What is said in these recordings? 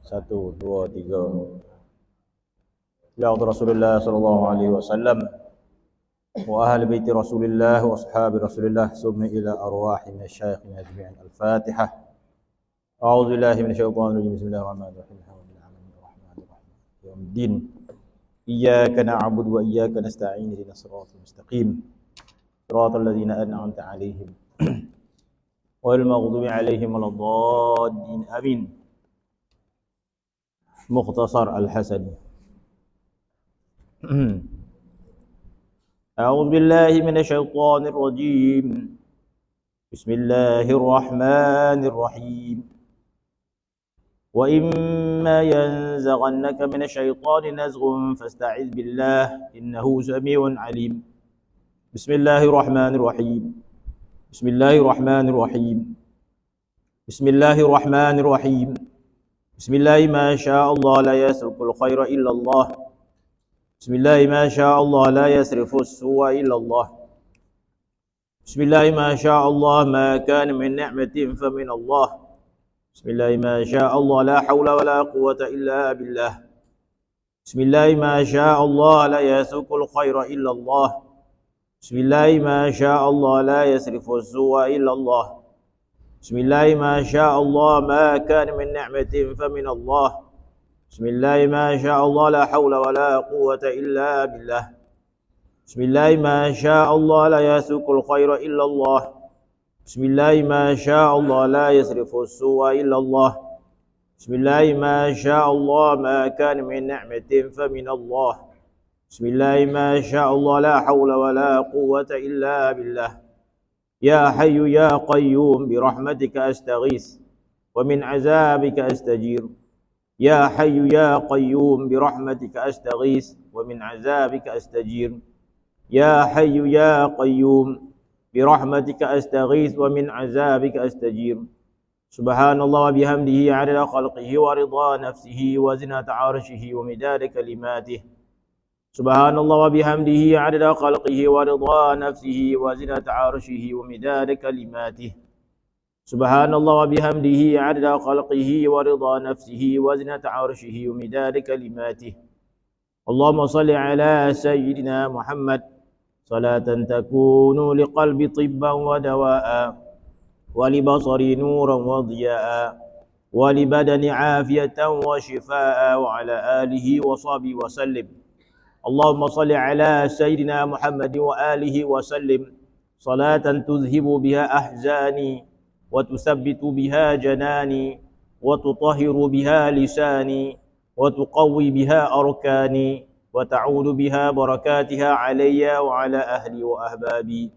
Satu, dua, tiga. Ya Rasulullah sallallahu alaihi wasallam wa ahli baiti Rasulillah wa ashabi Rasulillah summa ila arwahi masyayikhina ajma'in. Al-Fatihah. A'udzu billahi minasyaitonir rajim. Bismillahirrahmanirrahim. Alhamdulillahirrahmanirrahim. Yaumiddin. Iyyaka na'budu wa iyyaka nasta'in. Ihdinas siratal mustaqim. Siratal ladzina an'amta 'alaihim ghairil maghdubi 'alaihim waladdallin. Amin. Mukhtasar Al-Hasani. أعوذ بالله من الشيطان الرجيم. بسم الله الرحمن الرحيم. وإما ينزغنك من الشيطان نزغ فاستعذ بالله إنه سميع عليم. بسم الله الرحمن الرحيم. بسم الله الرحمن الرحيم. بسم الله الرحمن الرحيم. بسم الله ما شاء الله لا يسرق الخير إلا الله. بسم الله ما شاء الله لا يصرف السوء إلا الله. بسم الله ما شاء الله ما كان من نعمة فمن الله. بسم الله ما شاء الله لا حول ولا قوة إلا بالله. بسم الله ما شاء الله لا يسوق الخير إلا الله. بسم الله ما شاء الله لا يصرف السوء إلا الله. بسم الله ما شاء الله ما كان من نعمة فمن الله. بسم الله ما شاء الله لا حول ولا قوة إلا بالله. بسم الله ما شاء الله لا يسوق الخير إلا الله. بسم الله ما شاء الله لا يصرف السوء إلا الله. بسم الله ما شاء الله ما كان من نعمة فمن الله. بسم الله ما شاء الله لا حول ولا قوة إلا بالله. يا حي يا قيوم برحمتك أستغيث ومن عذابك أستجير. يا حي يا قيوم برحمتك أستغيث ومن عذابك أستجير. يا حي يا قيوم برحمتك أستغيث ومن عذابك أستجير. سبحان الله وبحمده عدد خلقه ورضا نفسه وزنة عرشه ومداد كلماته. سبحان الله وبحمده عدد خلقه ورضا نفسه وزنة عرشه ومداد كلماته. سبحان الله وبحمده عدد خلقه ورضا نفسه وزنة عرشه ومداد كلماته. اللهم صل على سيدنا محمد صلاة تكون لقلب طبا ودواء ولبصر نورا وضياء ولبدن عافية وشفاء وعلى آله وصحبه وسلم. اللهم صل على سيدنا محمد وآله وسلم صلاة تذهب بها أحزاني وتثبت بها جناني وتطهر بها لساني وتقوي بها أركاني وتعود بها بركاتها علي وعلى أهلي وأحبابي.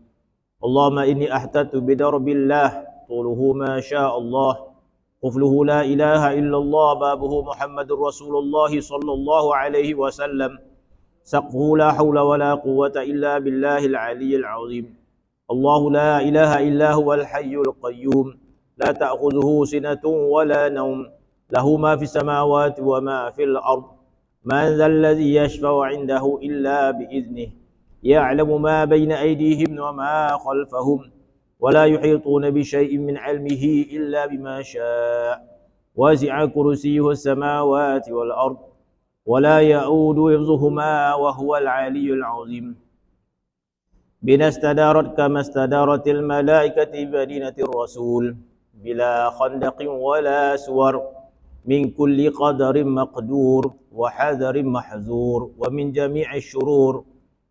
اللهم إني أحتجت بدرب الله طوله ما شاء الله قفله لا إله إلا الله بابه محمد رسول الله صلى الله عليه وسلم سقفه لا حول ولا قوة إلا بالله العلي العظيم. الله لا إله إلا هو الحي القيوم لا تأخذه سنة ولا نوم له ما في السماوات وما في الأرض. من ذا الذي يشفع عنده إلا بإذنه يعلم ما بين أيديهم وما خلفهم ولا يحيطون بشيء من علمه إلا بما شاء. وسع كرسيه السماوات والأرض ولا يؤود حفظهما وهو العلي العظيم. بنا استدارت كما استدارت الملائكة بمدينة الرسول بلا خندق ولا سور من كل قدر مقدور وحذر محذور ومن جميع الشرور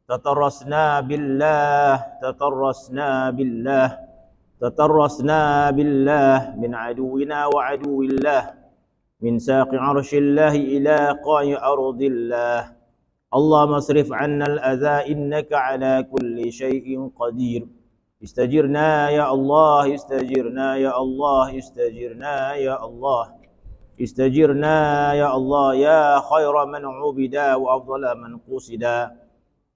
تطرسنا بالله تطرسنا بالله تطرسنا بالله من عدونا وعدو الله من ساق عرش الله إلى قاع أرض الله. اللهم اصرف عنا الأذى إنك على كل شيء قدير. استجرنا يا الله استجرنا يا الله استجرنا يا الله استجرنا يا الله يا خير من عبدا وأفضل من قصدا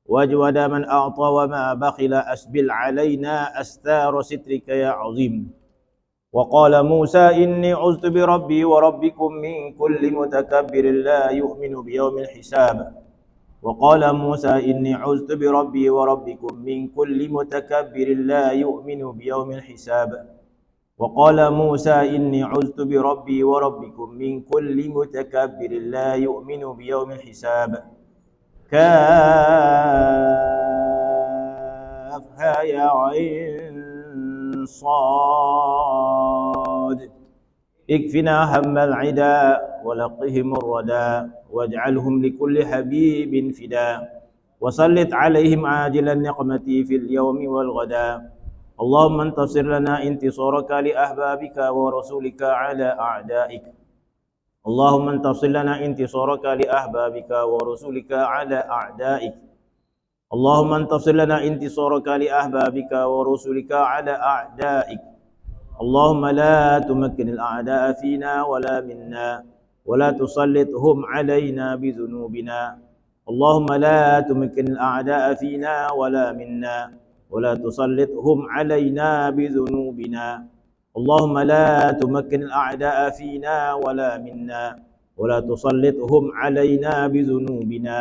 واجود من أعطى وما بخل أسبل علينا أستار سترك يا عظيم. وقال موسى إني عذت بربي وربكم من كل متكبر لا يؤمن بيوم الحساب. وقال موسى إني عذت بربي وربكم من كل متكبر لا يؤمن بيوم الحساب. وقال موسى إني عذت بربي وربكم من كل متكبر لا يؤمن بيوم الحساب كافها يا عين صاد اكفنا هم العدا ولقهم الردى واجعلهم لكل حبيب فدا وسلط عليهم عاجل النقمة في اليوم والغدا اللهم انتصر لنا انتصارك لأحبابك ورسولك على أعدائك اللهم انتصر لنا انتصارك لأحبابك ورسولك على أعدائك اللهم انتصر لنا انتصارك لأحبابك ورسولك على أعدائك اللهم لا تمكن الأعداء فينا ولا منا ولا تسلطهم علينا بذنوبنا اللهم لا تمكن الأعداء فينا ولا منا ولا تسلطهم علينا بذنوبنا اللهم لا تمكن الأعداء فينا ولا منا ولا تسلطهم علينا بذنوبنا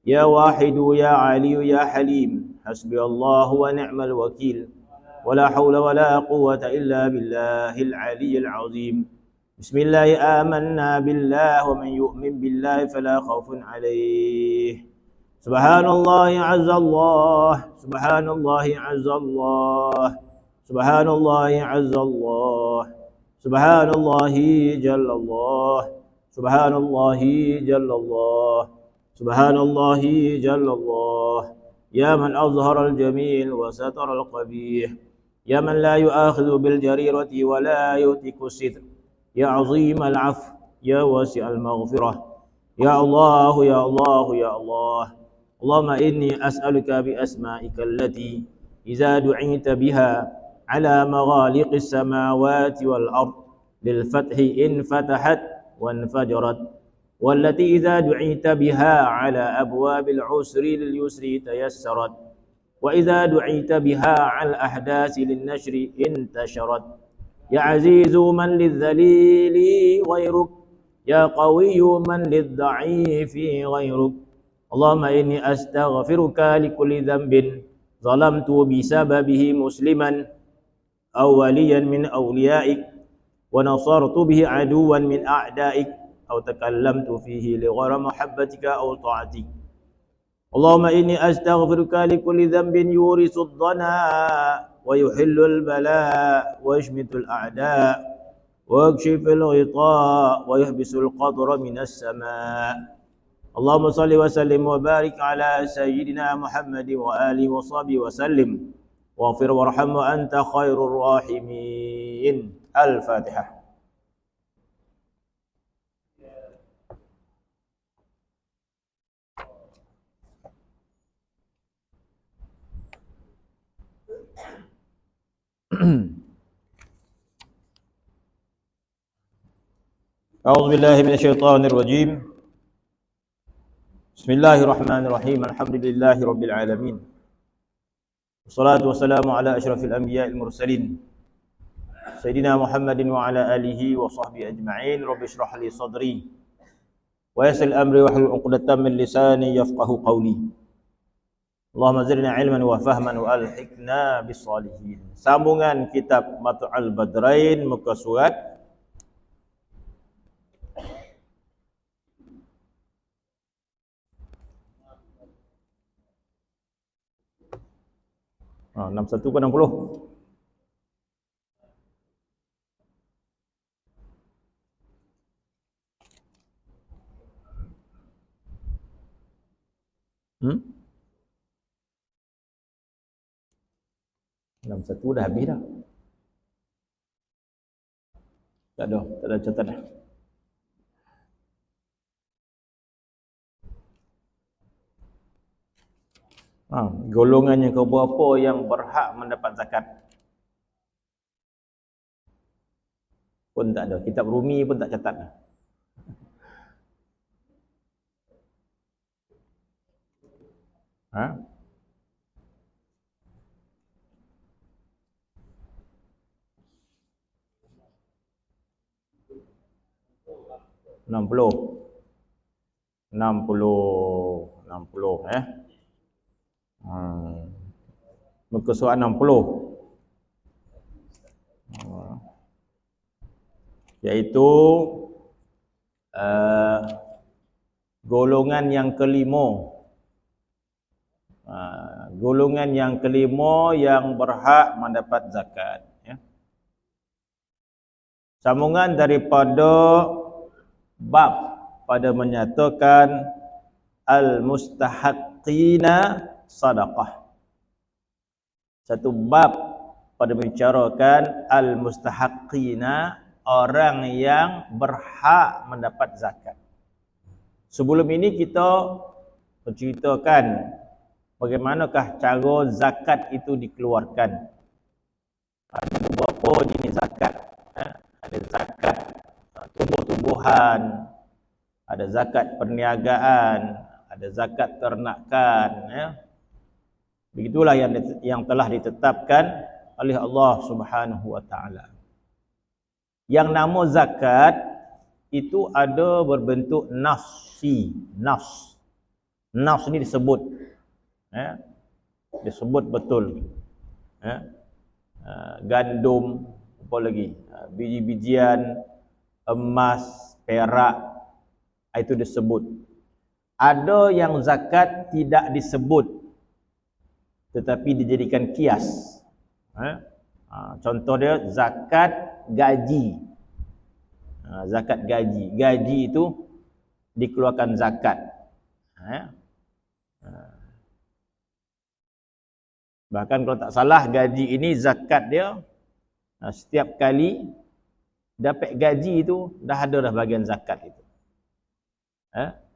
يا واحد يا علي يا حليم حسبي الله ونعم الوكيل ولا حول ولا قوة إلا بالله العلي العظيم بسم الله آمنا بالله ومن يؤمن بالله فلا خوف عليه سبحان الله عز الله سبحان الله عز الله سبحان الله عز الله سبحان الله جل الله سبحان الله جل الله سبحان الله جل الله يا من أظهر الجميل وستر القبيح يا من لا يؤاخذ بالجريرة ولا يؤتك الستر يا عظيم العفو يا واسع المغفرة يا الله يا الله يا الله اللهم إني أسألك بأسمائك التي إذا دعيت بها على مغالق السماوات والأرض للفتح إن فتحت وانفجرت والتي إذا دعيت بها على أبواب العسر لليسر تيسرت وإذا دعيت بها على الأحداث للنشر انتشرت يا عزيز من للذليل غيرك يا قوي من للضعيف غيرك اللهم إني أستغفرك لكل ذنب ظلمت بسببه مسلما أو وليا من أوليائك ونصرت به عدوا من أعدائك أو تكلمت فيه لغير محبتك أو طاعتك اللهم إني أستغفرك لكل ذنب يورث الضنا ويحل البلاء ويشمت الأعداء ويكشف الغطاء ويحبس القطر من السماء اللهم صل وسلم وبارك على سيدنا محمد وآله وصحبه وسلم واغفر وارحم وأنت خير الراحمين الفاتحة أعوذ بالله من الشيطان الرجيم بسم الله الرحمن الرحيم الحمد لله رب العالمين والصلاة والسلام على أشرف الأنبياء المرسلين سيدنا محمد وعلى آله وصحبه أجمعين رب اشرح لي صدري ويسر أمري واحلل عقدة من لساني يفقه قولي اللهم زدنا علما وفهما وألحقنا بالصالحين. Sambungan kitab Mat'ul Badrain muka surat Oh, 61 ke 60? Hmm? 61 dah habis dah. Tak ada catat dah. Golongannya ke berapa yang berhak mendapat zakat? Pun tak ada. Kitab Rumi pun tak catat dah. Ha? Enam puluh. Muka surat 60. Iaitu golongan yang kelima. Golongan yang kelima yang berhak mendapat zakat, ya. Sambungan daripada bab pada menyatakan al-mustahaqqina sadaqah. Satu bab pada membicarakan al-mustahaqqina, orang yang berhak mendapat zakat. Sebelum ini kita menceritakan bagaimanakah cara zakat itu dikeluarkan. Ada beberapa jenis zakat. Ada zakat tumbuh-tumbuhan, ada zakat perniagaan, ada zakat ternakan, ya. Begitulah yang telah ditetapkan oleh Allah Subhanahu wa taala. Yang nama zakat itu ada berbentuk nafsi, nafs. Nafs ni disebut, ya. Disebut betul, ya. Gandum, apa lagi, biji-bijian, emas, perak, itu disebut. Ada yang zakat tidak disebut tetapi dijadikan kias. Contoh dia zakat gaji. Zakat gaji. Gaji itu dikeluarkan zakat. Bahkan kalau tak salah gaji ini zakat dia setiap kali dapat gaji itu dah ada dah bahagian zakat itu.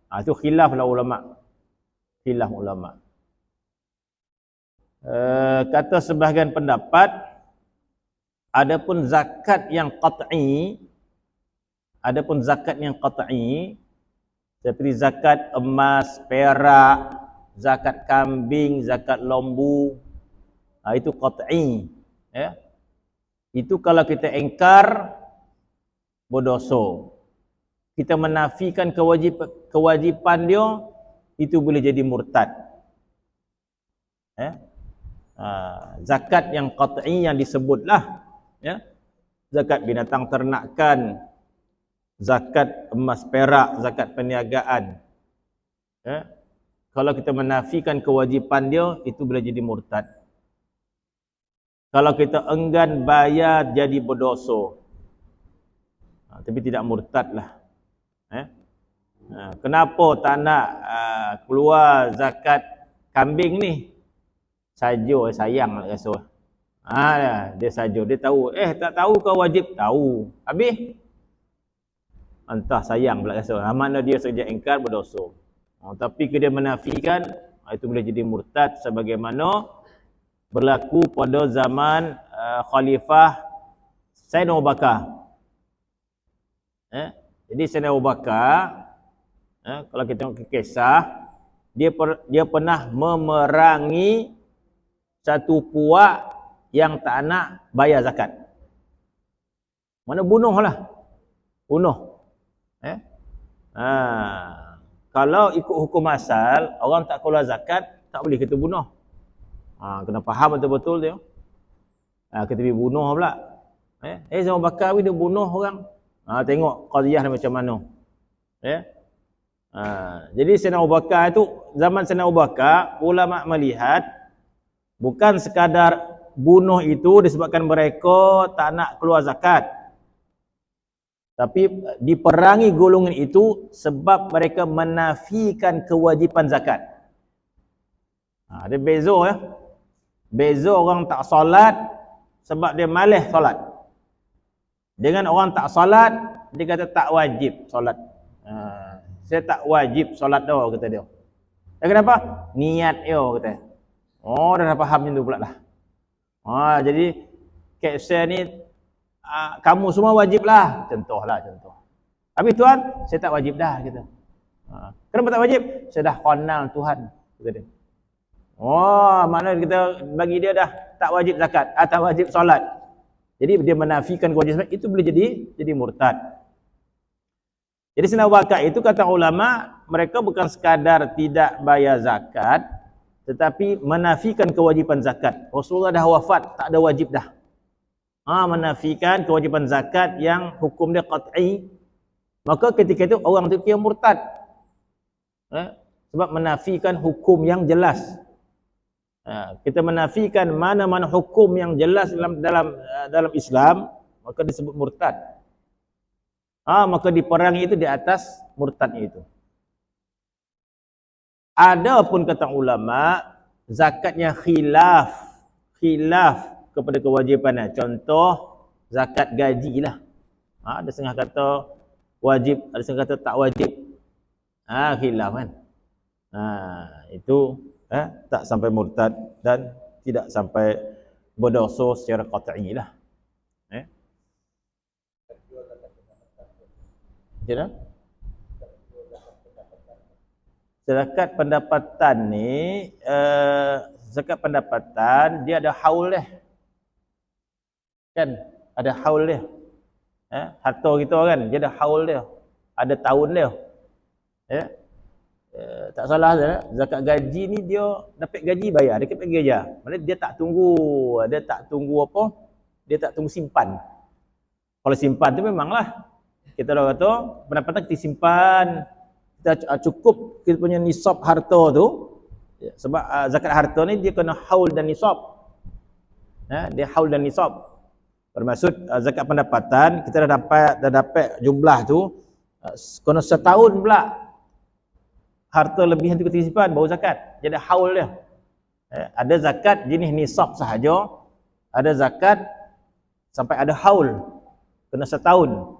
Itu khilaf lah ulama. Khilaf ulama. Kata sebahagian pendapat, adapun zakat yang qat'i, seperti zakat emas, perak, zakat kambing, zakat lembu, itu qat'i, ya. Itu kalau kita ingkar berdosa. Kita menafikan kewajipan dia, itu boleh jadi murtad. Zakat yang qat'i yang disebutlah, ya. Zakat binatang ternakan, zakat emas perak, zakat perniagaan, ya. Kalau kita menafikan kewajipan dia, itu boleh jadi murtad. Kalau kita enggan bayar, jadi berdosa. Tapi tidak murtad lah. Kenapa tak nak keluar zakat kambing ni? Saja sayang nak rasa. Dia saja, dia tahu. Tak tahu kau wajib? Tahu. Habis? Entah sayang pula rasa. Mana dia saja ingkar berdosa. Tapi dia menafikan, itu boleh jadi murtad sebagaimana berlaku pada zaman Khalifah Sayyidina Abu Bakar. Jadi Sayyidina Abu Bakar, kalau kita tengok kisah, dia pernah memerangi satu puak yang tak nak bayar zakat. Mana bunuhlah. Bunuh. Kalau ikut hukum asal, orang tak keluar zakat, tak boleh kita bunuh. Kena faham betul-betul dia. Kita pergi bunuh pula. Sayyidina Abu Bakar dia bunuh orang. Tengok qadiyah dia macam mana. Jadi Sayyidina Abu Bakar itu, zaman Sayyidina Abu Bakar, ulama melihat bukan sekadar bunuh itu disebabkan mereka tak nak keluar zakat. Tapi diperangi golongan itu sebab mereka menafikan kewajipan zakat. Ada beza, ya. Beza orang tak solat sebab dia malas solat. Dengan orang tak solat, dia kata tak wajib solat. Saya tak wajib solat dah, kata dia. Kenapa? Niat dia, kata. Dah faham macam tu pula lah. Jadi kisah ni kamu semua wajib lah. Contoh. Tapi Tuhan, saya tak wajib dah, kata. Kenapa tak wajib? Saya dah kenal Tuhan, kata dia. Maknanya kita bagi dia dah tak wajib zakat, tak wajib solat. Jadi dia menafikan kewajipan, itu boleh jadi murtad. Jadi Sayyidina Abu Bakar itu, kata ulama, mereka bukan sekadar tidak bayar zakat, tetapi menafikan kewajipan zakat. Rasulullah dah wafat, tak ada wajib dah. menafikan kewajiban zakat yang hukum dia qat'i, maka ketika itu orang tu kira murtad. Sebab menafikan hukum yang jelas. Kita menafikan mana-mana hukum yang jelas dalam Islam, maka disebut murtad. Maka diperangi itu di atas murtadnya itu. Adapun kata ulama, zakatnya khilaf kepada kewajipannya. Contoh zakat gaji lah. Ada setengah kata wajib, ada setengah kata tak wajib. Khilaf kan. Itu tak sampai murtad dan tidak sampai berdosa secara qat'i lah. Macam zakat pendapatan ni, zakat pendapatan dia ada haul dia. Kan? Ada haul dia. Harta kita kan, dia ada haul dia. Ada tahun dia. Tak salah dah. Zakat gaji ni dia dapat gaji bayar, dia dapat gaji. Maksudnya dia tak tunggu apa? Dia tak tunggu simpan. Kalau simpan tu memanglah kita dah kata pendapatan kita simpan, kita cukup kita punya nisab harta tu. Sebab zakat harta ni dia kena haul dan nisab. Dia haul dan nisab. Bermaksud zakat pendapatan kita dah dapat jumlah tu, kena setahun pula harta lebihan tu kita simpan baru zakat. Jadi haul dia. Ada zakat jenis nisab sahaja, ada zakat sampai ada haul, kena setahun.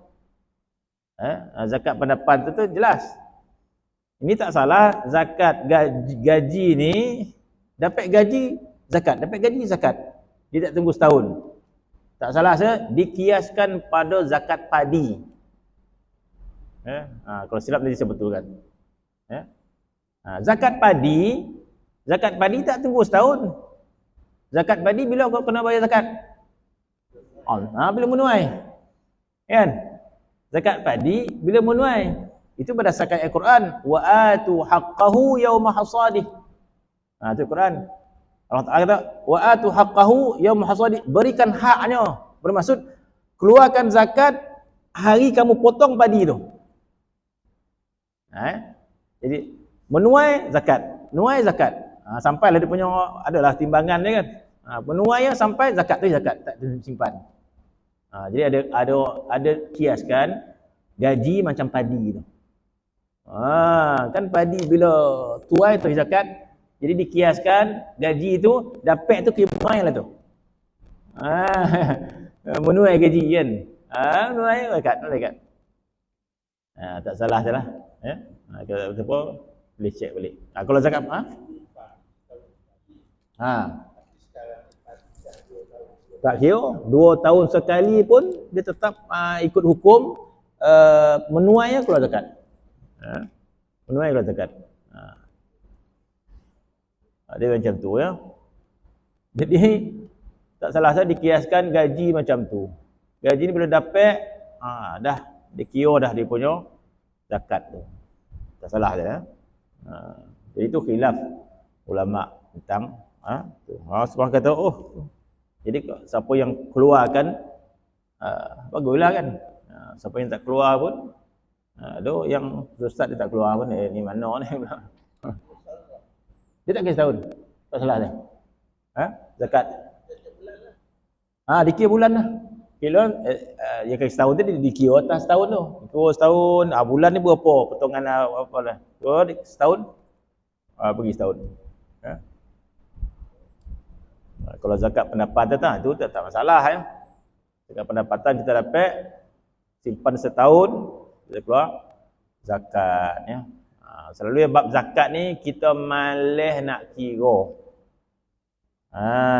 Zakat pendapatan tu jelas. Ini tak salah, zakat gaji ni dapat gaji zakat, dapat gaji zakat. Dia tak tunggu setahun. Tak salah dikiaskan pada zakat padi. Kalau silap nanti saya betulkan. Zakat padi tak tunggu setahun. Zakat padi bila kau kena bayar zakat? Bila menuai. Kan? Zakat padi bila menuai. Itu berdasarkan Al-Quran. Wa atu haqqahu yawma hasadih. Itu Al-Quran. Allah Ta'ala kata, wa atu haqqahu yawma hasadih. Berikan haknya. Bermaksud, keluarkan zakat hari kamu potong padi tu. Jadi, menuai zakat. Nuai zakat. Sampailah dia punya, adalah timbangan dia kan. Menuai sampai zakat tu zakat. Tak simpan. Jadi ada kiaskan gaji macam padi tu. Kan padi bila tuai tu zakat, jadi dikiaskan gaji tu dapat tu kira menuai lah tu. Menuai gaji kan. Menuai zakat. Tak salah salah. Kalau apa boleh cek balik. Kalau zakat tak kira 2 tahun sekali pun dia tetap ikut hukum menuai keluar zakat. Menuai keluar zakat. Dia macam tu ya. Jadi tak salah dikiaskan gaji macam tu. Gaji ni bila dapat dah dikira dah dia punya zakat tu. Tak salah ya. Jadi itu khilaf ulama tentang tu. Sebab kata jadi siapa yang keluarkan baguslah kan. Siapa yang tak keluar pun yang ustaz dia tak keluar pun ni mana ni pula. Dia tak kira setahun. Tak salah dia. Zakat. Dikira bulan lah. Kira yang kira setahun tu dikira atas setahun tu. Kira setahun, bulan ni berapa potongan apa lah. Setahun pergi setahun. Kalau zakat pendapatan tu tak masalah ya. Zakat pendapatan kita dapat simpan setahun kita keluar zakat ya. Selalu bab zakat ni kita malas nak kira.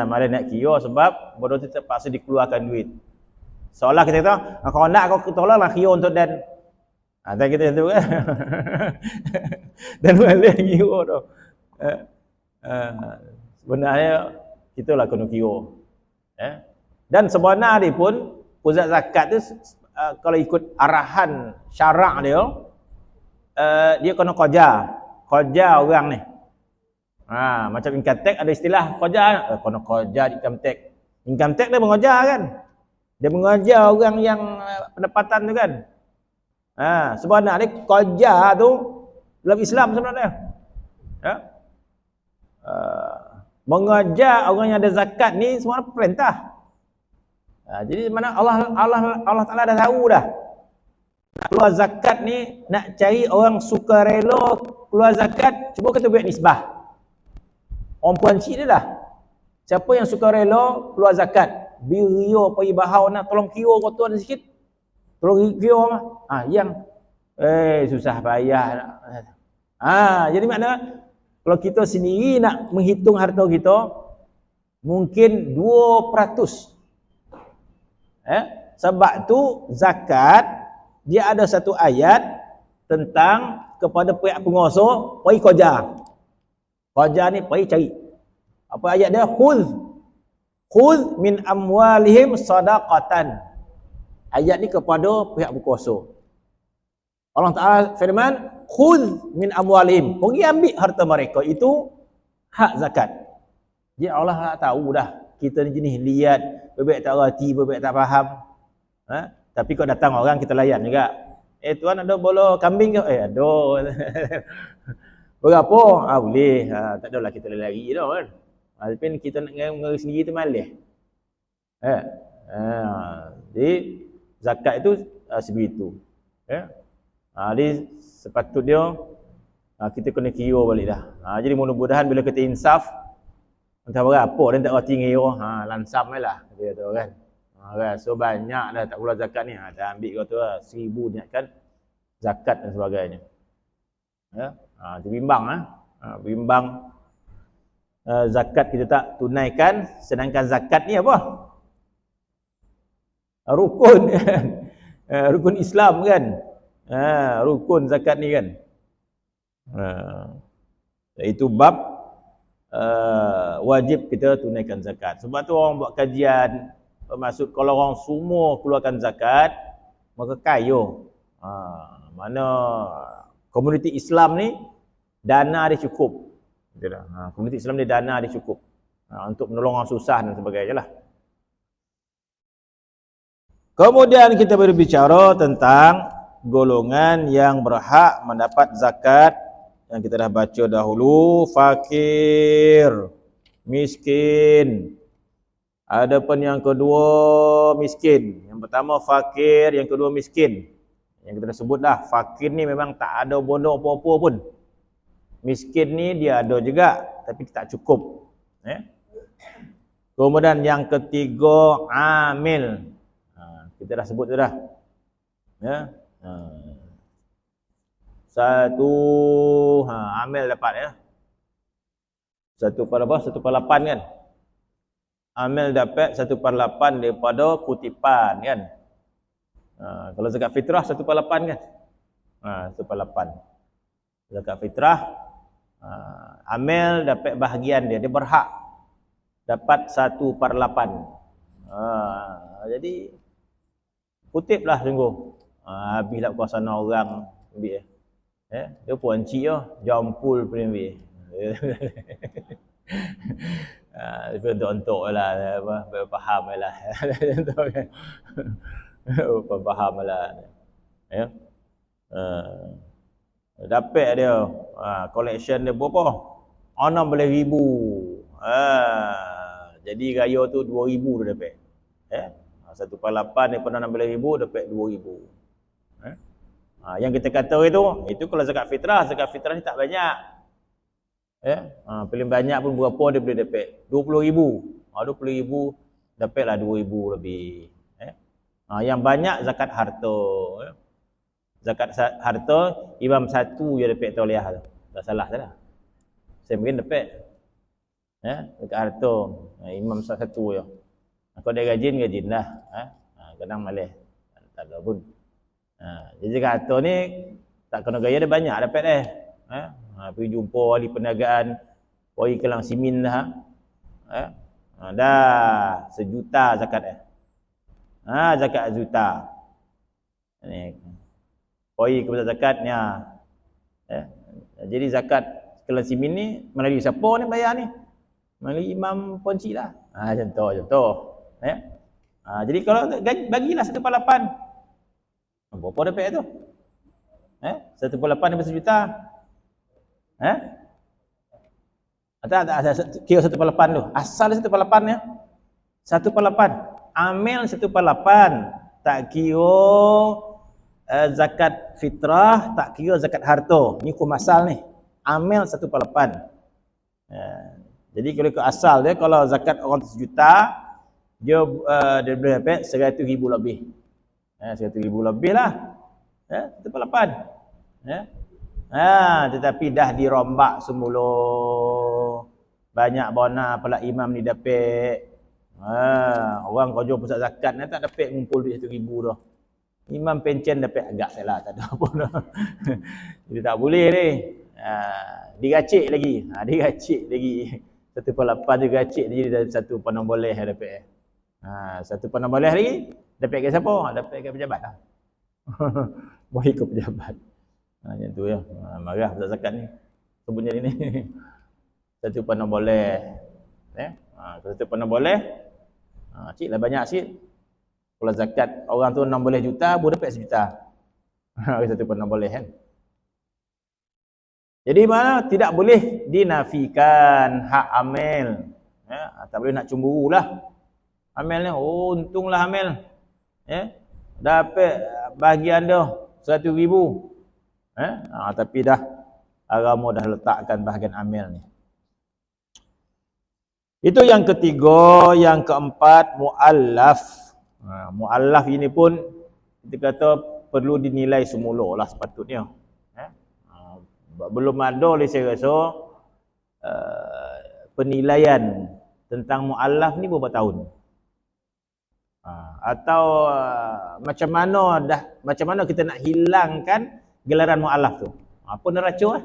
Malas nak kira sebab bodoh tu terpaksa dikeluarkan duit. Seolah kita kata, kalau nak kau tolonglah kira untuk dan dan kita tu kan. Dan malas kira tu. Sebenarnya itulah kena kira. Dan sebenarnya pun pusat zakat tu kalau ikut arahan syarak dia kena koja orang ni. Macam income tax ada istilah koja, kena koja income tax. Income tax dia mengoja kan. Dia mengajar orang yang pendapatan tu kan. Sebenarnya kerja tu dalam Islam sebenarnya. Ya. Mengajar orang yang ada zakat ni semua perintah. Jadi mana Allah Taala dah tahu dah. Keluar zakat ni nak cari orang sukarela keluar zakat, cuba kita buat nisbah. Orang puanci dia dah. Siapa yang sukarela keluar zakat, birio pergi bahau nak tolong kira kau tuan sikit. Tolong kira mah. Yang susah payah nak. Jadi makna kalau kita sendiri nak menghitung harta kita mungkin 2%. Sebab tu zakat dia ada satu ayat tentang kepada pihak penguasa pergi kerja. Kerja ni pergi cari. Apa ayat dia? Khudh min amwalihim sadaqatan. Ayat ni kepada pihak berkuasa. Allah Taala firman, khudh min amwalihim. Pergi ambil harta mereka, itu hak zakat. Jadi Allah tahu dah kita ni jenis liat, bebek tak reti, bebek tak faham. Tapi kau datang orang kita layan juga. Tuan ada bola kambing ke? Ada. Berapa? Boleh. Tak adalah kita lari dah kan. Tapi kita nak ngari sendiri tu malas. Jadi zakat itu sebegitu. Jadi sepatutnya kita kena kira balik dah. Jadi mudah-mudahan bila kita insaf, entah berapa dan tak reti ngira, lansam lah dia tu kan. So banyak dah tak keluar zakat ni, dah ambil kau tu 1,000 niatkan zakat dan sebagainya. Bimbang bimbang zakat kita tak tunaikan, sedangkan zakat ni apa? Rukun kan. Rukun Islam kan. Rukun zakat ni kan. Itu bab wajib kita tunaikan zakat. Sebab tu orang buat kajian, maksud kalau orang semua keluarkan zakat, maka kaya. Mana komuniti Islam ni dana dia cukup. Komuniti Islam ni dana dia cukup untuk menolong orang susah dan sebagainya lah. Kemudian kita berbicara tentang golongan yang berhak mendapat zakat yang kita dah baca dahulu, fakir, miskin. Adapun yang kedua miskin. Yang pertama fakir, yang kedua miskin. Yang kita dah sebut dah, fakir ni memang tak ada bodoh apa-apa pun. Miskin ni dia ada juga tapi tak cukup. Kemudian yang ketiga amil. Kita dah sebut tu dah. Satu amil dapat ya. 1/8 kan. Amil dapat 1/8 daripada kutipan kan. Kalau zakat fitrah 1/8 kan. 1/8. Zakat fitrah amil dapat bahagian dia berhak dapat 1/8. Jadi kutiplah sungguh. Habislah kuasana orang ambil. Dia pun encik jampul pun ambil. Untuk lah faham lah. Faham lah. Dapat dia collection dia berapa? 16,000. Jadi raya tu 2,000 dia dapat. 1/8 daripada 16,000 dapat 2,000. Yang kita kata itu kalau zakat fitrah ni tak banyak. Paling banyak pun berapa dia boleh dapat? 20,000. 20,000 dapatlah 2,000 lebih. Yang banyak zakat harta. Zakat harta imam satu je dapat tauliah tu. Tak salah salah. Saya mungkin dapat. Zakat harta imam satu je. Kalau dia rajin lah. Kadang malas. Tak ada pun. Jadi zakat harta ni tak kena gaya dia banyak dapat pergi jumpa ahli perniagaan, pergi kelang simin dah. Dah 1 juta zakat zakat 1 juta. Ni. Pergi ke pusat zakat ni. Jadi zakat kelang simin ni melalui siapa ni bayar ni? Melalui imam ponci lah. Contoh. Jadi kalau bagilah 1/8. Berapa dapat tu? 1/8 daripada 1 juta. Tak, kira 1/8 tu. Asal 1/8 ya. 1/8. Amil 1/8. Tak kira zakat fitrah, tak kira zakat harta. Ni hukum asal ni. Amil 1/8. Jadi kalau ikut asal dia, kalau zakat orang 1 juta, dia boleh dapat 100,000 lebih. 100,000 lebih lah. 1/8. Tetapi dah dirombak semula. Banyak bona pula imam ni dapat. Orang kerja pusat zakat ni tak dapat ngumpul duit 1,000 dah. Imam pencen dapat agak salah, tak ada apa dah. Jadi tak boleh ni. Diracik lagi. Diracik lagi. 1/8 dia racik dia jadi 1 boleh dapat. 1 boleh lagi dapat ke siapa? Dapat ke pejabat lah. Boleh ke pejabat. Macam tu ya. Marah pusat zakat ni. Sebutnya ini. 1 boleh. 1 boleh. Cik lah banyak sikit. Kalau zakat orang tu 16 juta, boleh dapat 1 juta. 1 boleh kan. Jadi mana tidak boleh dinafikan hak amil. Tak boleh nak cemburu lah. Amil ni, untunglah amil. Dapat bahagian dia 100,000. Tapi dah agama dah letakkan bahagian amil ni. Itu yang ketiga. Yang keempat, mu'allaf. Mu'allaf ini pun kita kata perlu dinilai semula lah sepatutnya. Belum ada oleh saya rasa penilaian tentang mu'allaf ni berapa tahun. Atau macam mana kita nak hilangkan gelaran mu'allaf tu. Apa neraca lah.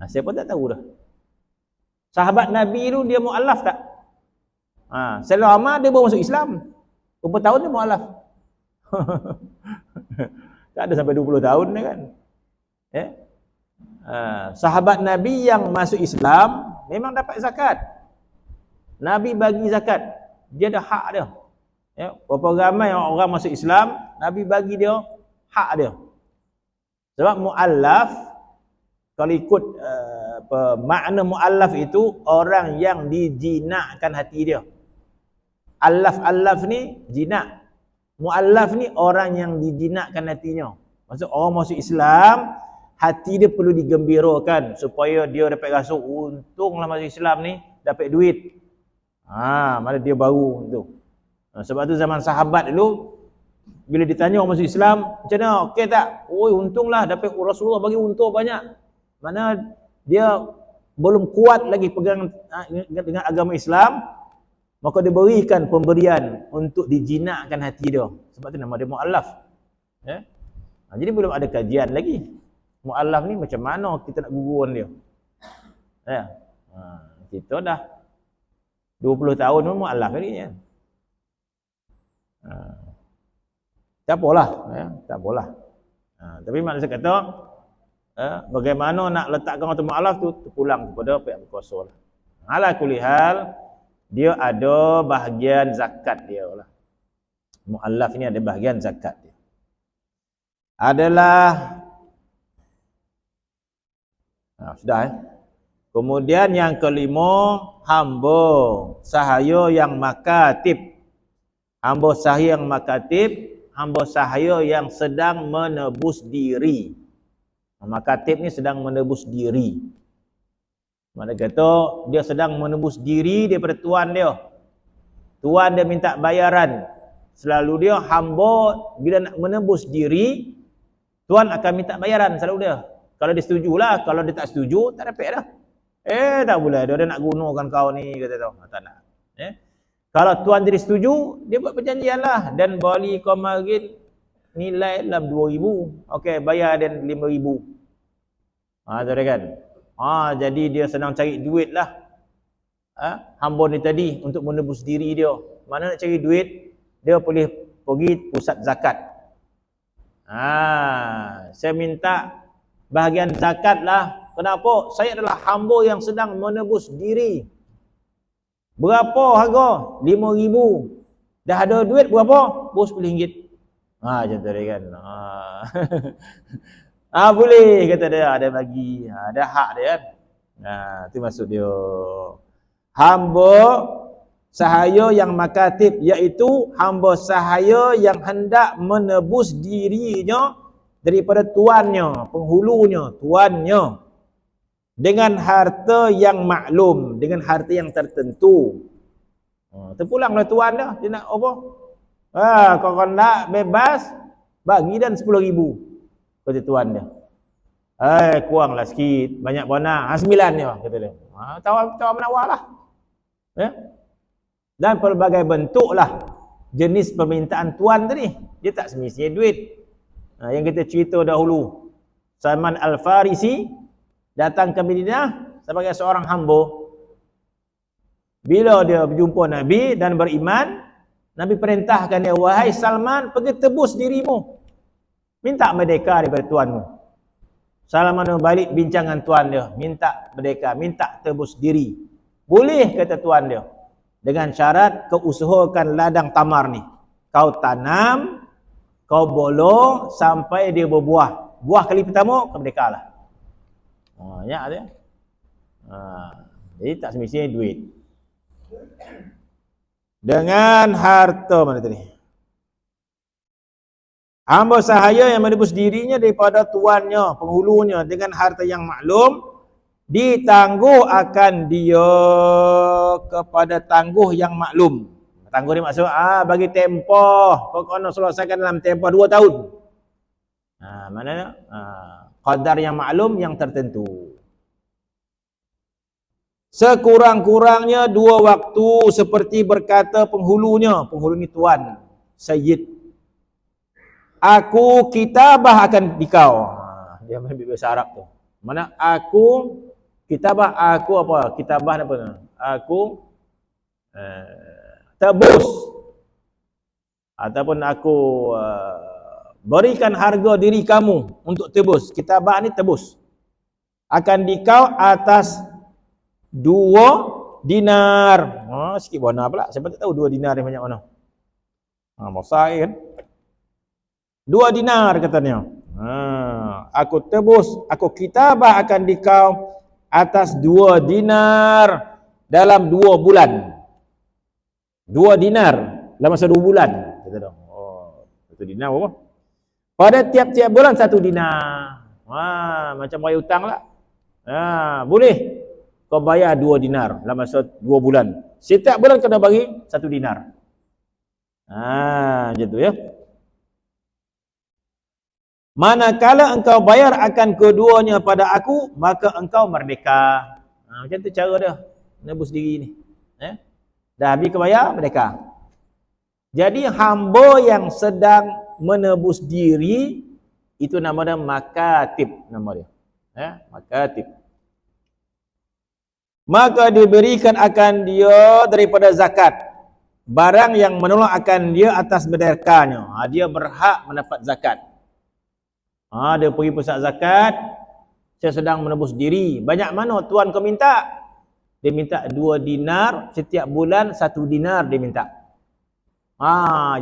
Saya pun tak tahu dah. Sahabat Nabi tu dia mu'allaf tak? Selama dia baru masuk Islam. Berapa tahun dia mu'allaf? Tak ada sampai 20 tahun ni kan. Sahabat Nabi yang masuk Islam memang dapat zakat. Nabi bagi zakat. Dia ada hak dia. Berapa ramai orang masuk Islam, Nabi bagi dia hak dia. Sebab mu'allaf, kalau ikut makna mu'allaf itu orang yang dijinakkan hati dia. Allaf ni jinak. Mu'allaf ni orang yang dijinakkan hatinya. Maksud orang masuk Islam, hati dia perlu digembirakan supaya dia dapat rasa untunglah masuk Islam ni dapat duit. Mana dia baru tu. Sebab tu zaman sahabat dulu bila ditanya orang masuk Islam, macam mana? Okey tak? Untunglah dapat Rasulullah bagi untung banyak. Mana dia belum kuat lagi pegang dengan agama Islam, maka dia berikan pemberian untuk dijinakkan hati dia. Sebab tu nama dia mu'allaf. Jadi belum ada kajian lagi. Mu'allaf ni macam mana kita nak gugurkan dia. Kita dah 20 tahun pun mu'allaf lagi kan. Tak apalah. Tak apalah. Tapi maksud kata, bagaimana nak letakkan orang mu'allaf tu terpulang kepada pihak berkuasa lah. Ala kulli hal, dia ada bahagian zakat dia lah. Mu'allaf ni ada bahagian zakat dia. Adalah sudah Kemudian yang kelima, hamba sahaya yang makatib. Hamba sahaya yang makatib, hamba sahaya yang sedang menebus diri. Makatib ni sedang menebus diri. Mana kata dia sedang menebus diri daripada tuan dia. Tuan dia minta bayaran. Selalu dia hamba bila nak menebus diri, tuan akan minta bayaran selalu dia. Kalau dia setujulah, kalau dia tak setuju, tak dapat dah. Tak boleh, dia nak gunakan kau ni, kata tu. Tak nak. Kalau tuan jadi setuju, dia buat perjanjian lah. Dan bali kau marin nilai dalam 2,000. Okey, bayar dan 5,000. Tahu dia kan? Jadi dia senang cari duit lah. Hamba ni tadi untuk menebus diri dia. Mana nak cari duit? Dia boleh pergi pusat zakat. Saya minta bahagian zakat lah. Kenapa? Saya adalah hamba yang sedang menebus diri. Berapa harga? 5,000. Dah ada duit berapa? Bos RM10. Macam tu dia kan. Boleh kata dia, ada bagi, ada hak dia kan. Itu maksud dia. Hamba sahaya yang makatib, iaitu hamba sahaya yang hendak menebus dirinya daripada tuannya, penghulunya, tuannya, dengan harta yang maklum, dengan harta yang tertentu. Terpulanglah tuan dia nak apa? Kalau nak bebas, bagi dan 10,000 kata tuan dia. Kuranglah sikit, banyak bona. 9 dia kata dia. Tawar menawar lah. Ya. Dan pelbagai bentuklah jenis permintaan tuan tadi. Dia tak semestinya duit. Yang kita cerita dahulu, Salman Al-Farisi datang ke Madinah sebagai seorang hamba. Bila dia berjumpa Nabi dan beriman, Nabi perintahkan dia, wahai Salman, pergi tebus dirimu, minta merdeka daripada tuanmu. Salman balik bincangan tuan dia, minta merdeka, minta tebus diri. Boleh kata tuan dia, dengan syarat kau usahakan ladang tamar ni, kau tanam, kau bolong sampai dia berbuah. Buah kali pertama, kau merdeka lah. Banyak dia. Jadi tak semestinya duit. Dengan harta mana tadi? Hamba sahaya yang menebus dirinya daripada tuannya, penghulunya, dengan harta yang maklum, ditangguh akan dia kepada tangguh yang maklum. Tangguh ni maksud bagi tempoh, kau kena selesaikan dalam tempoh 2 tahun. Maknanya qadar yang maklum, yang tertentu. Sekurang-kurangnya 2 waktu, seperti berkata penghulunya, penghulu ni tuan, sayyid, aku kitabah akan dikau. Dia ambil bahasa Arab tu. Mana aku kitabah, aku apa? Kitabah apa? Aku tebus, ataupun aku berikan harga diri kamu untuk tebus. Kitabah ni tebus. Akan dikau atas 2 dinar. Sikit warna pula. Siapa tak tahu 2 dinar ni banyak mana. Masa kan. 2 dinar katanya. Aku tebus, aku kitabah akan dikau atas 2 dinar dalam 2 bulan. 2 dinar dalam masa 2 bulan. Kata dia. 1 dinar apa? Pada tiap-tiap bulan 1 dinar. Macam bayar hutang lah. Boleh. Kau bayar 2 dinar dalam masa 2 bulan. Setiap bulan kena bagi 1 dinar. Macam tu ya. Manakala engkau bayar akan keduanya pada aku, maka engkau merdeka. Macam tu cara dia menebus diri ni. Dah habis kau bayar, merdeka. Jadi hamba yang sedang menebus diri, itu nama dia makatib, nama dia. Makatib. Maka diberikan akan dia daripada zakat barang yang menolak akan dia atas merdekanya. Dia berhak mendapat zakat. Dia pergi pusat zakat, saya sedang menebus diri. Banyak mana tuan kau minta? Dia minta 2 dinar, setiap bulan 1 dinar dia minta.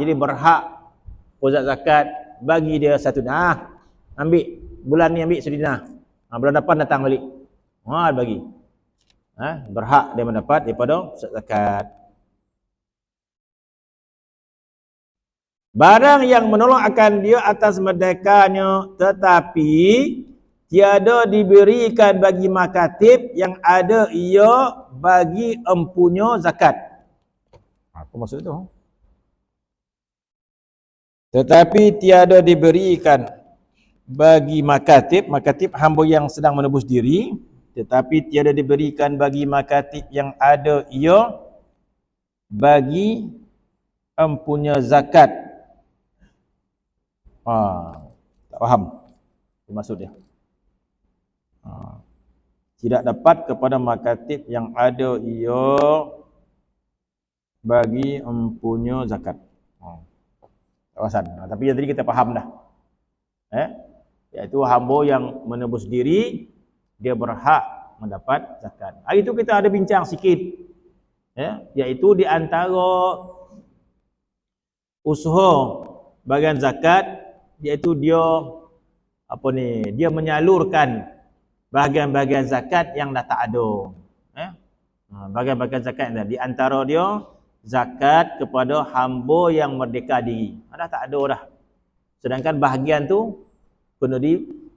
Jadi berhak pusat zakat bagi dia 1 dinar. Ambil, bulan ni ambil 1 dinar. Bulan depan datang balik. Bagi. Berhak dia mendapat daripada zakat. Barang yang menolak akan dia atas merdekanya, tetapi tiada diberikan bagi makatib yang ada ia bagi empunya zakat. Apa maksud itu? Tetapi tiada diberikan bagi makatib, makatib hamba yang sedang menebus diri, tetapi tiada diberikan bagi makatib yang ada ia bagi empunya zakat. Tak faham maksud dia. Tidak dapat kepada makatib yang ada ia bagi empunya zakat. Tak perasan. Tapi yang tadi kita faham dah. Iaitu hamba yang menebus diri, dia berhak mendapat zakat. Hari itu kita ada bincang sikit, iaitu di antara usaha bagian zakat, iaitu dia dia menyalurkan bahagian-bahagian zakat yang dah tak ada. Bahagian-bahagian zakat yang di antara dia zakat kepada hamba yang merdeka diri. Dah tak ada dah. Sedangkan bahagian tu kena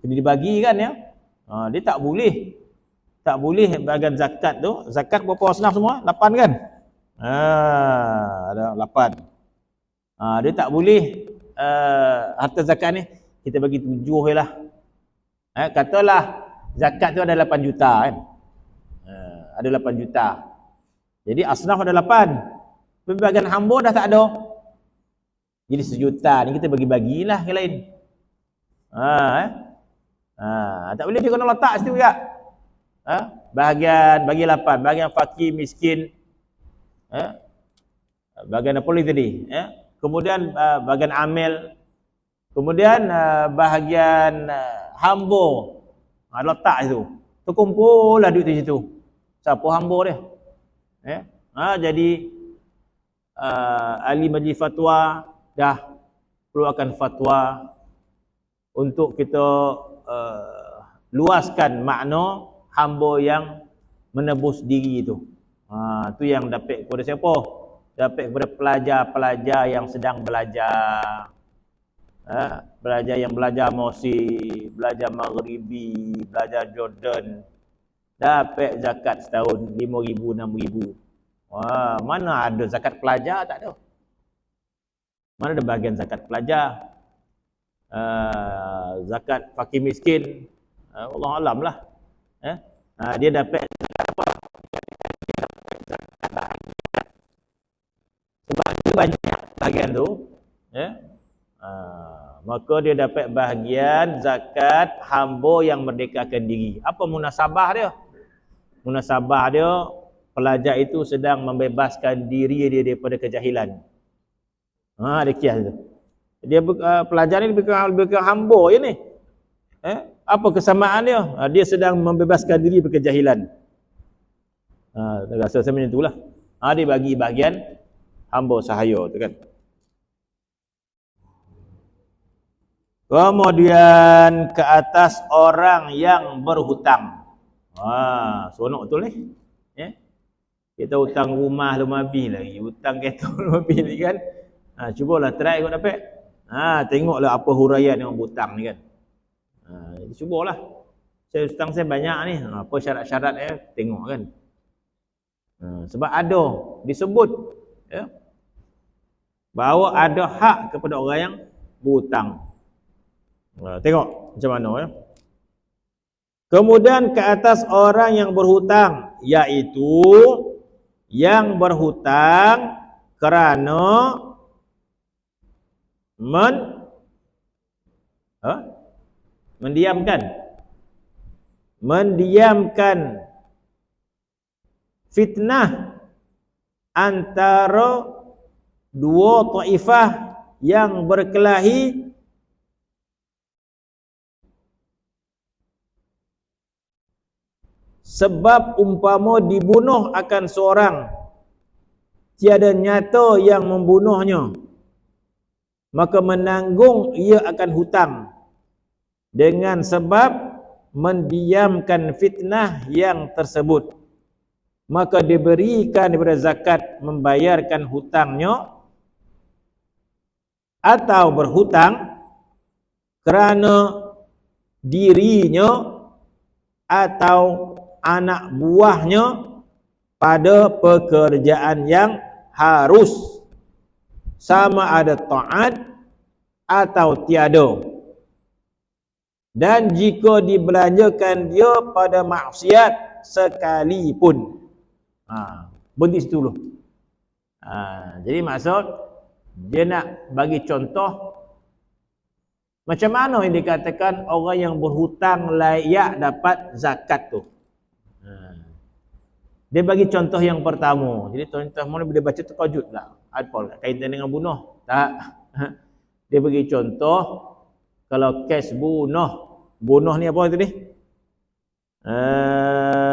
dibagi kan ya. Dia tak boleh bahagian zakat tu. Zakat berapa asnaf semua? 8 kan? Ada 8. Dia tak boleh harta zakat ni kita bagi 7 je lah. Katalah zakat tu ada 8 juta kan. Ada 8 juta. Jadi asnaf ada 8. Tapi bahagian hamba dah tak ada. Jadi 1 juta ni kita bagi-bagilah ke lain. Tak boleh dia kena letak situ juga. Bahagian bagi 8, bahagian fakir miskin. Bahagian apa lagi tadi? Kemudian bahagian amil. Kemudian bahagian hamba. Letak situ. Terkumpul lah duit di situ. Siapa hamba dia? Jadi ahli majlis fatwa dah keluarkan fatwa untuk kita luaskan makna hamba yang menebus diri itu. Itu yang dapat kepada siapa? Dapat kepada pelajar-pelajar yang sedang belajar. Belajar yang belajar Mesir, belajar Maghribi, belajar Jordan. Dapat zakat setahun 5,000, 6,000. Mana ada zakat pelajar? Tak ada. Mana ada bahagian zakat pelajar? Zakat fakir miskin, Allah alam lah. Dia dapat zakat apa? Sebab dia banyak bahagian tu, maka dia dapat bahagian zakat hamba yang merdekakan diri. Apa munasabah dia? Munasabah dia, pelajar itu sedang membebaskan diri dia daripada kejahilan. Dia kias tu. Dia pelajar ni lebih ke hamba je ni. Apa kesamaan dia? Dia sedang membebaskan diri daripada kejahilan. Rasa saya macam itulah. Dia bagi bahagian hamba sahaya tu kan. Kemudian ke atas orang yang berhutang. Seronok betul ni. Kita hutang rumah belum habis lagi, hutang kereta belum habis lagi kan. Cubalah try kau dapat. Tengoklah apa huraian yang hutang ni kan. Cubalah. Hutang saya banyak ni. Apa syarat-syarat tengok kan. Sebab ada disebut bahawa ada hak kepada orang yang berhutang. Tengok macam mana Kemudian ke atas orang yang berhutang, iaitu yang berhutang kerana mendiamkan fitnah antara dua taifah yang berkelahi sebab umpama dibunuh akan seorang tiada nyata yang membunuhnya, maka menanggung ia akan hutang dengan sebab mendiamkan fitnah yang tersebut, maka diberikan daripada zakat membayarkan hutangnya, atau berhutang kerana dirinya atau anak buahnya pada pekerjaan yang harus, sama ada taat atau tiada, dan jika dibelanjakan dia pada maksiat sekalipun. Berhenti situ dulu. Jadi maksud dia nak bagi contoh macam mana yang dikatakan orang yang berhutang layak dapat zakat tu. Dia bagi contoh yang pertama. Jadi contoh mana bila baca terkejut lah. Apa kaitan dengan bunuh? Tak. Dia bagi contoh kalau kes bunuh. Bunuh ni apa tadi?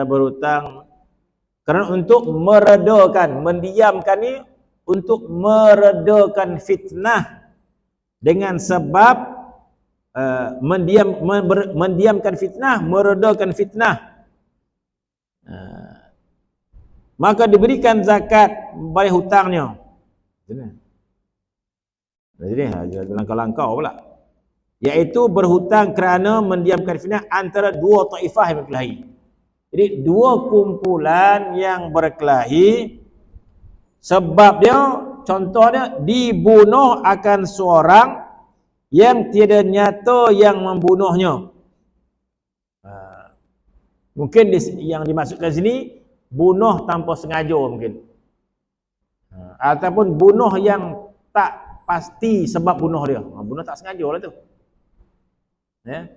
Berhutang kerana untuk meredakan, mendiamkan ni untuk meredakan fitnah dengan sebab mendiamkan fitnah, meredakan fitnah. Maka diberikan zakat bayar hutangnya. Jadi langkah-langkah pula, iaitu berhutang kerana mendiamkan fitnah antara dua taifah yang berkelahi. Jadi dua kumpulan yang berkelahi, sebab dia, contoh dia, dibunuh akan seorang yang tiada nyata yang membunuhnya. Mungkin yang dimaksudkan sini bunuh tanpa sengaja mungkin, ataupun bunuh yang tak pasti sebab bunuh dia. Bunuh tak sengaja lah tu. Ya.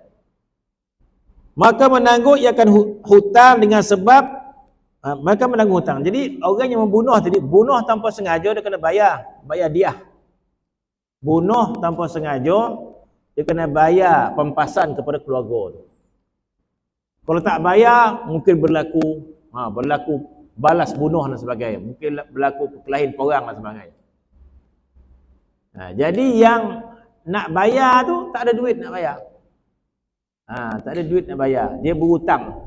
Maka menangguh ia akan hutang dengan sebab maka menangguh hutang. Jadi orang yang membunuh tadi, bunuh tanpa sengaja, dia kena bayar diah. Bunuh tanpa sengaja, dia kena bayar pempasan kepada keluarga tu. Kalau tak bayar, mungkin berlaku balas bunuh dan sebagainya, mungkin berlaku perkelahian perang dan sebagainya. Jadi yang nak bayar tu tak ada duit nak bayar. Tak ada duit nak bayar, dia berhutang.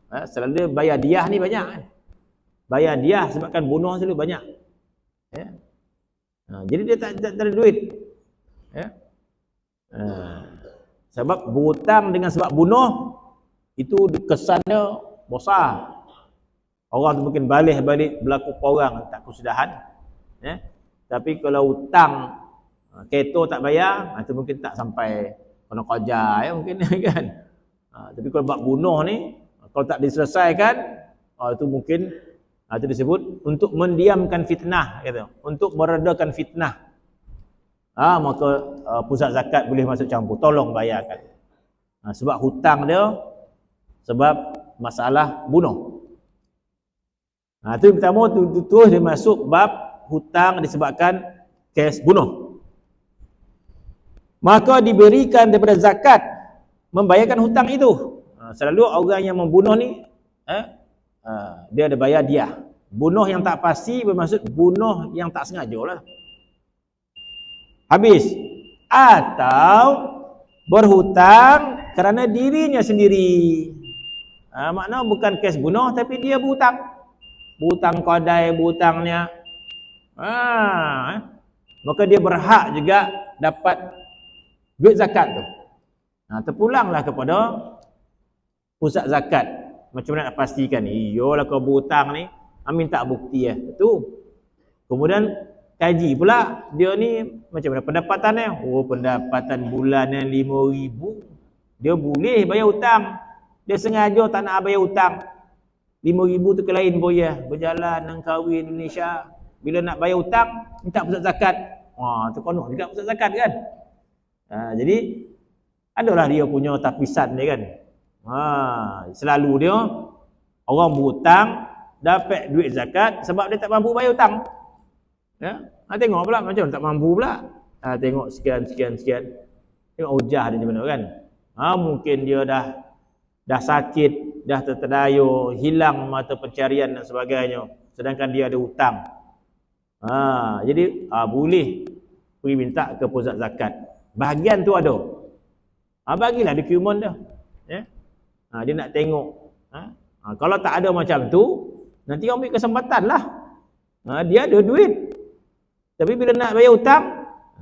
Selalu dia bayar diah ni banyak kan? Bayar diah sebabkan bunuh selalu banyak. Ya. Jadi dia tak ada duit. Ya. Sebab berhutang dengan sebab bunuh itu kesannya besar. Orang tu mungkin balik berlaku perang tak kesudahan. Ya. Tapi kalau hutang kereta tak bayar, itu mungkin tak sampai kena kerja ya mungkin kan. Tapi kalau bab bunuh ni, kalau tak diselesaikan, itu mungkin itu disebut untuk mendiamkan fitnah, gitu. Untuk meredakan fitnah. Maka pusat zakat boleh masuk campur, tolong bayarkan. Sebab hutang dia sebab masalah bunuh. Itu yang pertama, tu dia masuk bab hutang disebabkan kes bunuh. Maka diberikan daripada zakat membayarkan hutang itu. Selalu orang yang membunuh ni dia ada bayar diah. Bunuh yang tak pasti bermaksud bunuh yang tak sengaja lah. Habis. Atau berhutang kerana dirinya sendiri. Makna bukan kes bunuh, tapi dia berhutang. Berhutang kodai, berhutangnya. Maka dia berhak juga dapat duit zakat tu. Terpulanglah kepada pusat zakat. Macam mana nak pastikan? Iyalah kau berhutang ni, minta bukti tu. Kemudian kaji pula dia ni macam mana pendapatannya. Pendapatan bulanan 5,000. Dia boleh bayar hutang. Dia sengaja tak nak bayar hutang. 5,000 tu ke lain boya. Berjalan nang kahwin Indonesia. Bila nak bayar hutang, minta pusat zakat. Tu konon juga pusat zakat kan. Jadi adalah dia punya tapisan dia kan. Selalu dia orang berhutang dapat duit zakat sebab dia tak mampu bayar hutang. Ya, tengok pula macam tak mampu pula. Tengok sekian. Tengok hujah dia macam mana kan. Mungkin dia dah sakit, dah terterdaya, hilang mata pencarian dan sebagainya, sedangkan dia ada hutang. Jadi boleh pergi minta ke pusat zakat. Bahagian tu ada. Bagilah dokumen dia. Ya. Dia nak tengok. Kalau tak ada macam tu, nanti ambil kesempatan lah. Dia ada duit. Tapi bila nak bayar hutang,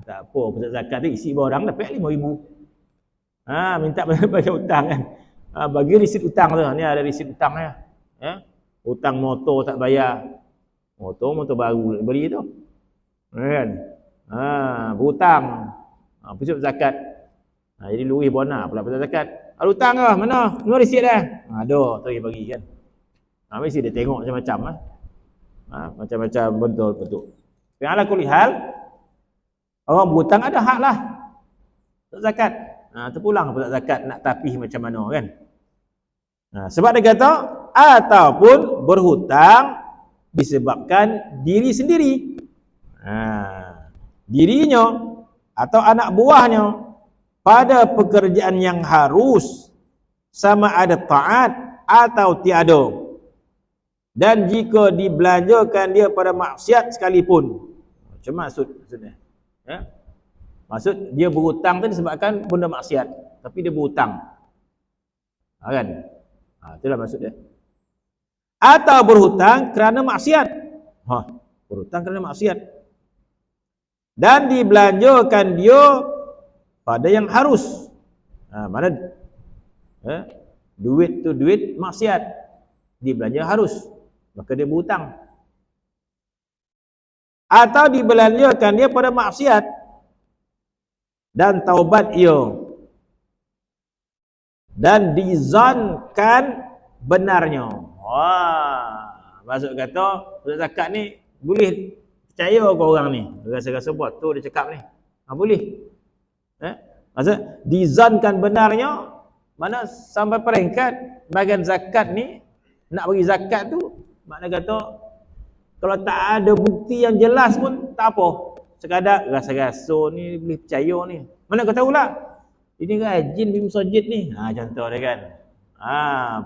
tak apa, pusat zakat tu isi barang dapat 5,000. Minta bayar hutang kan. Bagi resit hutang tu. Ni ada resit hutangnya. Ya. Hutang motor tak bayar. Motor baru beli tu. Kan? Berhutang. Pusat zakat. Jadi luih bona pula pusat zakat. Ada hutang ke? Mana? Mana resit dah? Ada, tu bagi kan. Mesti dia tengok macam-macam lah. Macam-macam bentuk. Yang ala kulihal, orang berhutang ada hak lah pusat zakat. Terpulang pusat zakat nak tapih macam mana kan. Sebab dia kata ataupun berhutang disebabkan diri sendiri, dirinya atau anak buahnya pada pekerjaan yang harus, sama ada taat atau tiada. Dan jika dibelanjakan dia pada maksiat sekalipun, Macam maksudnya. Ya? Maksud dia berhutang tu disebabkan benda maksiat, tapi dia berhutang. Kan? Itulah maksud dia. Atau berhutang kerana maksiat. Berhutang kerana maksiat. Dan dibelanjakan dia pada yang harus. Mana duit tu duit maksiat, dibelanja harus, maka dia berhutang. Atau dibelanjakan dia pada maksiat dan taubat ia dan dizankan benarnya. Maksud kata zakat ni boleh percaya ke orang ni, rasa-rasa buat tu dia cakap ni, boleh. Maksud dizankan benarnya, mana sampai peringkat bagian zakat ni, nak bagi zakat tu makna kata kalau tak ada bukti yang jelas pun tak apa, sekadar rasa-rasa ni boleh percaya ni. Mana kau tahulah ini rajin pergi masjid ni, contoh dia kan.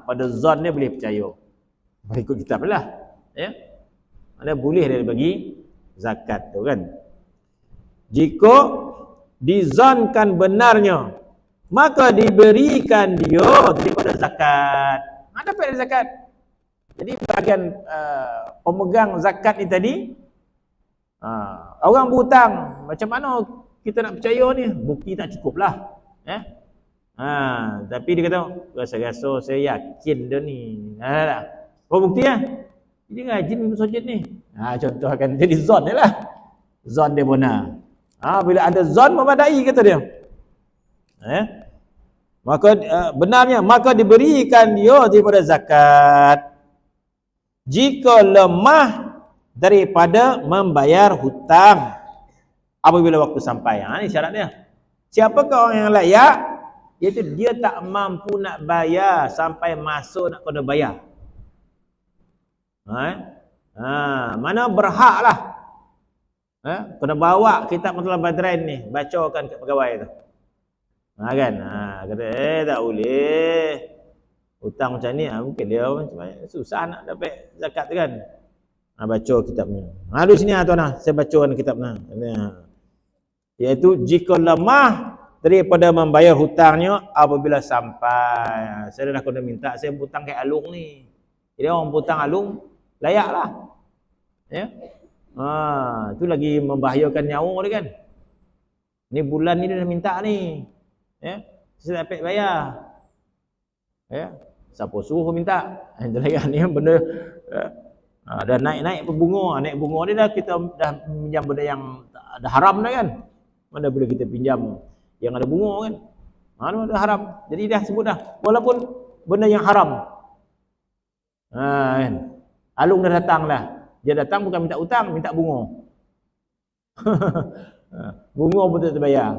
Pada zon dia boleh percaya, ikut kitab lah, ya. Mana boleh dia bagi zakat tu kan. Jika dizankan benarnya, maka diberikan dia daripada zakat. Dapat dari zakat. Jadi bahagian pemegang zakat ni tadi, orang berhutang, macam mana kita nak percaya ni? Bukti tak cukup lah. Tapi dia kata, rasa-rasa saya yakin dia ni. Bukti lah. Dia rajin masjid ni. Contoh kan, jadi zon dia lah. Zon dia benar. Bila ada zon memadai kata dia. Maka benarnya, maka diberikan dia daripada zakat. Jika lemah daripada membayar hutang apabila waktu sampai. Ini syarat dia. Siapakah orang yang layak? Iaitu dia tak mampu nak bayar sampai masuk nak kena bayar. Mana berhak lah. Kena bawa kitab Matlaul Badarain ni, bacakan kat pegawai tu. Kan? Kata, tak boleh. Hutang macam ni, mungkin dia macam susah nak dapat zakat tu kan. Baca kitabnya. Di sini tuan, saya bacakan kitabnya. Iaitu jika lemah daripada membayar hutangnya apabila sampai. Saya dah kena minta, saya hutang kat Alung ni. Jadi orang hutang Alung, layaklah. Ya. Itu lagi membahayakan nyawa dia kan. Ni bulan ni dia dah minta ni. Ya. Saya dapat bayar. Ya. Siapa suruh minta? Itu lagi ni benda dah naik-naik bunga. Naik bunga dia dah, kita dah pinjam benda yang ada haram dah kan. Mana boleh kita pinjam yang ada bunga kan? Ada haram. Jadi dah sebut dah, walaupun benda yang haram. Kan? Alung dah datang dah. Dia datang bukan minta hutang, minta bunga. Bunga pun tak terbayar.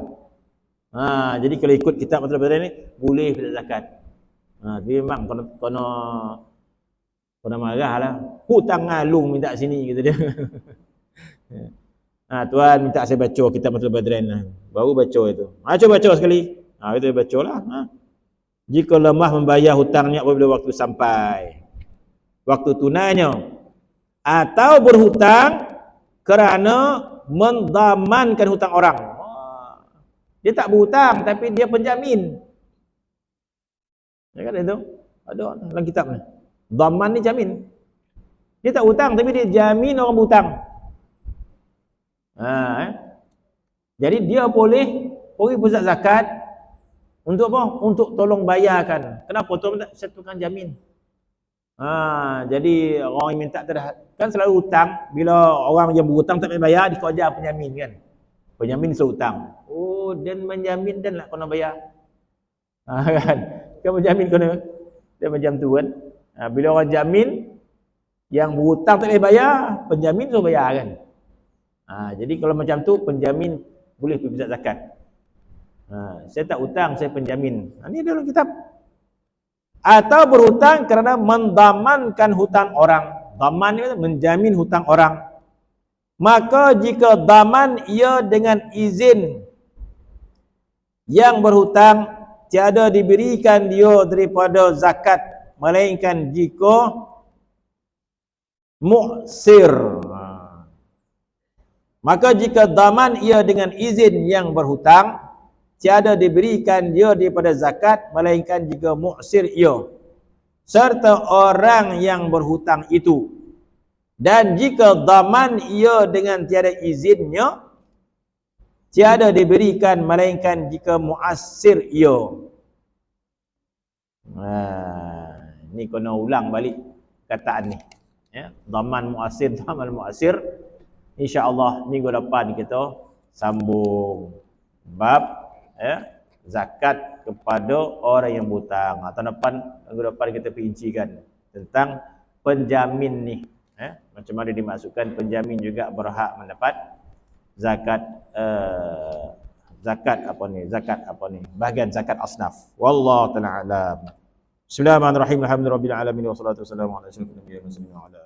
Jadi kalau ikut kitab Matlaul Badarain ni, boleh bila zakat. Tapi memang kena marah lah. Hutang Alung minta sini kata dia. Tuan minta saya baca kitab Matlaul Badarain lah. Baru baca itu. Cuba baca sekali. Itu baca lah. Jika lemah membayar hutangnya apabila waktu sampai, waktu tunainya, atau berhutang kerana mendamankan hutang orang. Dia tak berhutang tapi dia penjamin. Ya kan itu? Ada dalam kitab ni. Dhaman ni jamin. Dia tak hutang tapi dia jamin orang berhutang. Jadi dia boleh pergi pusat zakat untuk apa? Untuk tolong bayarkan. Kenapa? Saya tukang jamin. Jadi orang yang minta kan selalu hutang, bila orang yang berhutang tak payah bayar, dia ajar penjamin kan. Penjamin selalu hutang. Dan menjamin dan nak kena bayar. Kan? Kan penjamin kena dia macam tu kan. Bila orang jamin yang berhutang tak payah bayar, penjamin suruh bayar kan. Jadi kalau macam tu penjamin boleh pergi pusat zakat. Saya tak hutang, saya penjamin. Ini dalam kitab. Atau berhutang kerana mendamankan hutang orang. Daman ni menjamin hutang orang. Maka jika daman ia dengan izin yang berhutang, tiada diberikan dia daripada zakat, melainkan jika mu'sir. Maka jika daman ia dengan izin yang berhutang, tiada diberikan dia daripada zakat melainkan jika mu'sir ia serta orang yang berhutang itu. Dan jika daman ia dengan tiada izinnya, tiada diberikan melainkan jika mu'assir ia. Ni kena ulang balik kataan ni. Ya, daman mu'assir, daman mu'assir. InsyaAllah minggu depan kita sambung bab zakat kepada orang yang berhutang. Minggu depan kita perincikan tentang penjamin ni. Macam mana dimasukkan penjamin juga berhak mendapat zakat zakat apa ni? Bahagian zakat asnaf. Wallahu ta'ala alam. Bismillahirrahmanirrahim. Alhamdulillahirabbil alamin wassalatu wassalamu ala asyrofil anbiya'i wal mursalin.